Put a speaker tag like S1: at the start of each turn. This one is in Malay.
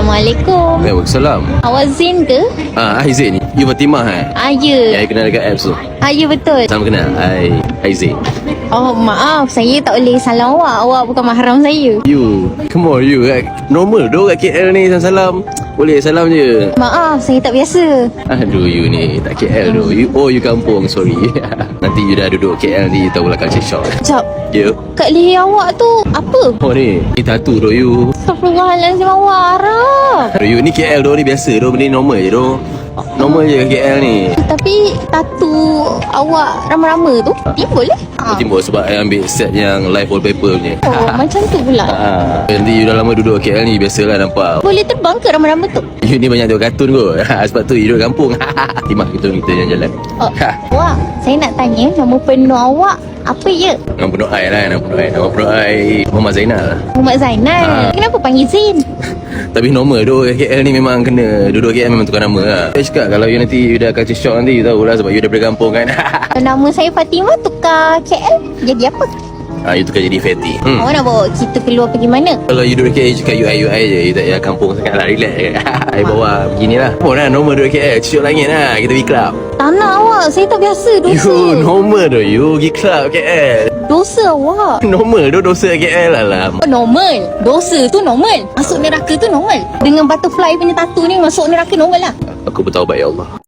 S1: Assalamualaikum.
S2: Waalaikumsalam.
S1: Awak Zain ke?
S2: Zain. You Fatimah
S1: Ya.
S2: Yang kenal dekat apps tu.
S1: Ya betul.
S2: Sama kenal. Zain.
S1: Oh maaf, saya tak boleh salam awak. Awak bukan mahram saya.
S2: You. Come on you. Normal doh kat KL ni salam. Boleh salam je.
S1: Maaf, saya tak biasa.
S2: Aduh you ni tak KL doh. You kampung. Sorry. Nanti you dah duduk KL ni tahulah culture shock.
S1: Sekejap,
S2: Ya.
S1: kat leher awak tu apa?
S2: Oh ni. Ni tattoo doh you.
S1: Astagfirullahaladzim, awak Arab.
S2: Aduh you ni KL doh ni biasa doh. Benda ni normal je doh. Normal je kat KL ni.
S1: Tapi tatu awak rama-rama tu timbul eh?
S2: Timbul sebab I ambil set yang live wallpaper punya.
S1: Oh, macam tu pula.
S2: Nanti you dah lama duduk kat KL ni biasalah nampak.
S1: Boleh terbang ke rama-rama tu?
S2: You ni banyak tengok kartun kot. Sebab tu you duduk kampung. Timah kita jalan-jalan.
S1: Oh, wah, saya nak tanya nama penuh awak apa ya?
S2: Nama penuh I lah. Nama penuh I Muhammad Zainal.
S1: Muhammad Zainal. Kenapa panggil Zain?
S2: Tapi normal tu KL ni memang kena. Duduk KL memang tukar nama lah. Saya cakap kalau you nanti you dah culture shock nanti you tahulah sebab you daripada kampung kan.
S1: Nama saya Fatimah, tukar KL jadi apa?
S2: You tukar jadi Fatty.
S1: Awak nak bawa kita keluar pergi mana?
S2: Kalau you duduk KL cakap UI je. You tak payah kampung sangat lah. Relax. I bawa beginilah. Oh lah normal duduk KL. Cucuk langit lah. Kita pergi club.
S1: Tak nak awak, saya tak biasa. Dosa.
S2: You normal tu. You pergi club KL.
S1: Dosa awak.
S2: Normal tu dosa KL lah.
S1: Normal. Dosa tu normal. Masuk neraka tu normal. Dengan butterfly punya tattoo ni masuk neraka normal lah.
S2: Aku bertaubat ya Allah.